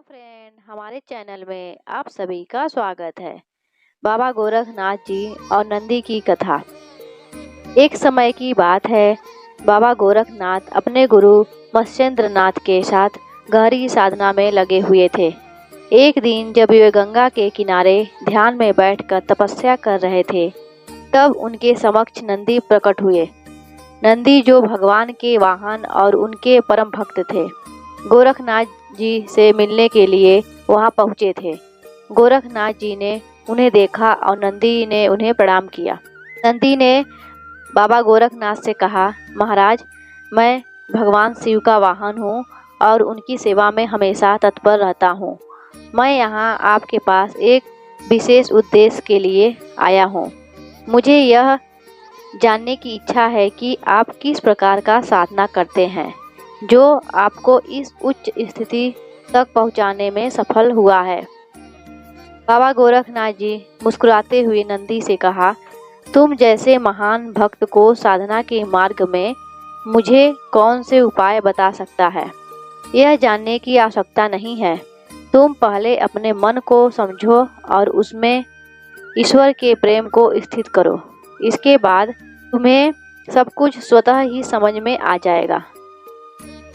Friend, हमारे channel में आप सभी का स्वागत है। बाबा गोरखनाथ जी और नंदी की कथा। एक समय की बात है, बाबा गोरखनाथ अपने गुरु मत्स्येंद्र नाथ के साथ गहरी साधना में लगे हुए थे। एक दिन जब वे गंगा के किनारे ध्यान में बैठकर तपस्या कर रहे थे, तब उनके समक्ष नंदी प्रकट हुए। नंदी जो भगवान के वाहन और उनके परम भक्त थे, गोरखनाथ जी से मिलने के लिए वहां पहुंचे थे। गोरखनाथ जी ने उन्हें देखा और नंदी ने उन्हें प्रणाम किया। नंदी ने बाबा गोरखनाथ से कहा, महाराज, मैं भगवान शिव का वाहन हूँ और उनकी सेवा में हमेशा तत्पर रहता हूँ। मैं यहाँ आपके पास एक विशेष उद्देश्य के लिए आया हूँ। मुझे यह जानने की इच्छा है कि आप किस प्रकार का साधना करते हैं, जो आपको इस उच्च स्थिति तक पहुंचाने में सफल हुआ है। बाबा गोरखनाथ जी मुस्कुराते हुए नंदी से कहा, तुम जैसे महान भक्त को साधना के मार्ग में मुझे कौन से उपाय बता सकता है, यह जानने की आवश्यकता नहीं है। तुम पहले अपने मन को समझो और उसमें ईश्वर के प्रेम को स्थित करो। इसके बाद तुम्हें सब कुछ स्वतः ही समझ में आ जाएगा।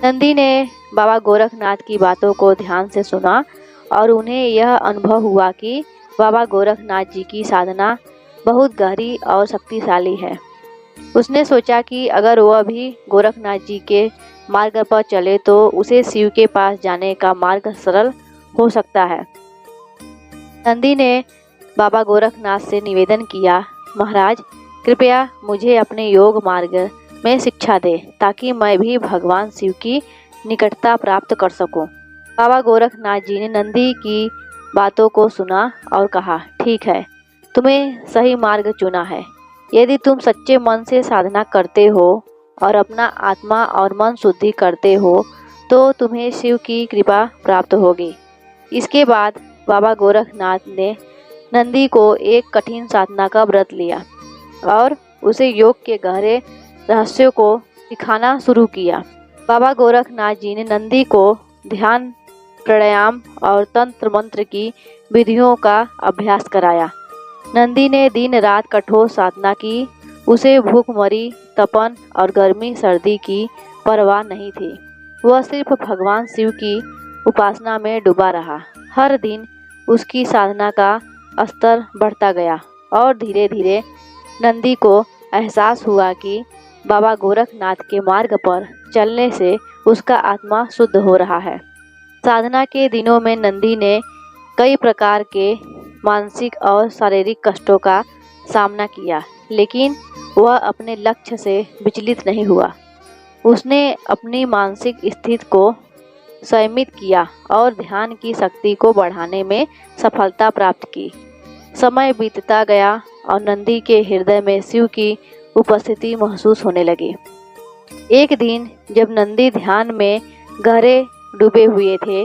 नंदी ने बाबा गोरखनाथ की बातों को ध्यान से सुना और उन्हें यह अनुभव हुआ कि बाबा गोरखनाथ जी की साधना बहुत गहरी और शक्तिशाली है। उसने सोचा कि अगर वह भी गोरखनाथ जी के मार्ग पर चले तो उसे शिव के पास जाने का मार्ग सरल हो सकता है। नंदी ने बाबा गोरखनाथ से निवेदन किया, महाराज, कृपया मुझे अपने योग मार्ग में शिक्षा दे ताकि मैं भी भगवान शिव की निकटता प्राप्त कर सकूं। बाबा गोरखनाथ जी ने नंदी की बातों को सुना और कहा, ठीक है, तुम्हें सही मार्ग चुना है। यदि तुम सच्चे मन से साधना करते हो और अपना आत्मा और मन शुद्धि करते हो तो तुम्हें शिव की कृपा प्राप्त होगी। इसके बाद बाबा गोरखनाथ ने नंदी को एक कठिन साधना का व्रत लिया और उसे योग के गहरे रहस्यों को सिखाना शुरू किया। बाबा गोरखनाथ जी ने नंदी को ध्यान, प्राणायाम और तंत्र मंत्र की विधियों का अभ्यास कराया। नंदी ने दिन रात कठोर साधना की। उसे भूखमरी, तपन और गर्मी सर्दी की परवाह नहीं थी। वह सिर्फ भगवान शिव की उपासना में डूबा रहा। हर दिन उसकी साधना का स्तर बढ़ता गया और धीरे धीरे नंदी को एहसास हुआ कि बाबा गोरखनाथ के मार्ग पर चलने से उसका आत्मा शुद्ध हो रहा है। साधना के दिनों में नंदी ने कई प्रकार के मानसिक और शारीरिक कष्टों का सामना किया, लेकिन वह अपने लक्ष्य से विचलित नहीं हुआ। उसने अपनी मानसिक स्थिति को संयमित किया और ध्यान की शक्ति को बढ़ाने में सफलता प्राप्त की। समय बीतता गया और नंदी के हृदय में शिव की उपस्थिति महसूस होने लगी। एक दिन जब नंदी ध्यान में गहरे डूबे हुए थे,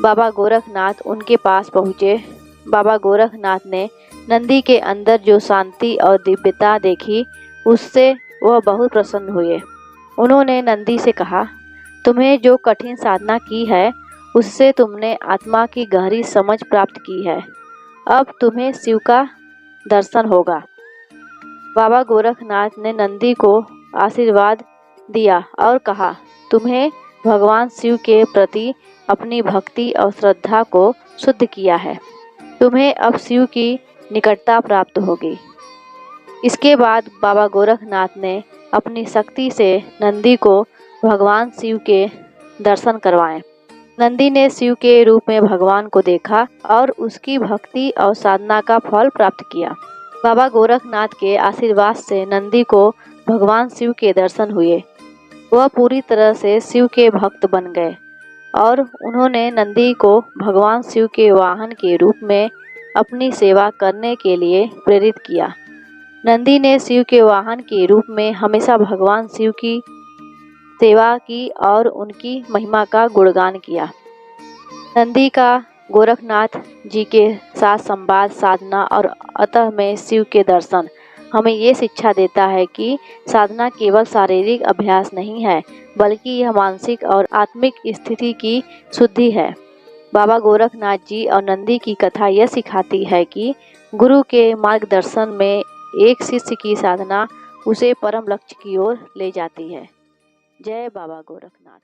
बाबा गोरखनाथ उनके पास पहुँचे। बाबा गोरखनाथ ने नंदी के अंदर जो शांति और दिव्यता देखी, उससे वह बहुत प्रसन्न हुए। उन्होंने नंदी से कहा, तुम्हें जो कठिन साधना की है उससे तुमने आत्मा की गहरी समझ प्राप्त की है। अब तुम्हें शिव का दर्शन होगा। बाबा गोरखनाथ ने नंदी को आशीर्वाद दिया और कहा, तुम्हें भगवान शिव के प्रति अपनी भक्ति और श्रद्धा को शुद्ध किया है। तुम्हें अब शिव की निकटता प्राप्त होगी। इसके बाद बाबा गोरखनाथ ने अपनी शक्ति से नंदी को भगवान शिव के दर्शन करवाए। नंदी ने शिव के रूप में भगवान को देखा और उसकी भक्ति और साधना का फल प्राप्त किया। बाबा गोरखनाथ के आशीर्वाद से नंदी को भगवान शिव के दर्शन हुए। वह पूरी तरह से शिव के भक्त बन गए और उन्होंने नंदी को भगवान शिव के वाहन के रूप में अपनी सेवा करने के लिए प्रेरित किया। नंदी ने शिव के वाहन के रूप में हमेशा भगवान शिव की सेवा की और उनकी महिमा का गुणगान किया। नंदी का गोरखनाथ जी के साथ संवाद, साधना और अतः में शिव के दर्शन हमें ये शिक्षा देता है कि साधना केवल शारीरिक अभ्यास नहीं है, बल्कि यह मानसिक और आत्मिक स्थिति की शुद्धि है। बाबा गोरखनाथ जी और नंदी की कथा यह सिखाती है कि गुरु के मार्गदर्शन में एक शिष्य की साधना उसे परम लक्ष्य की ओर ले जाती है। जय बाबा गोरखनाथ।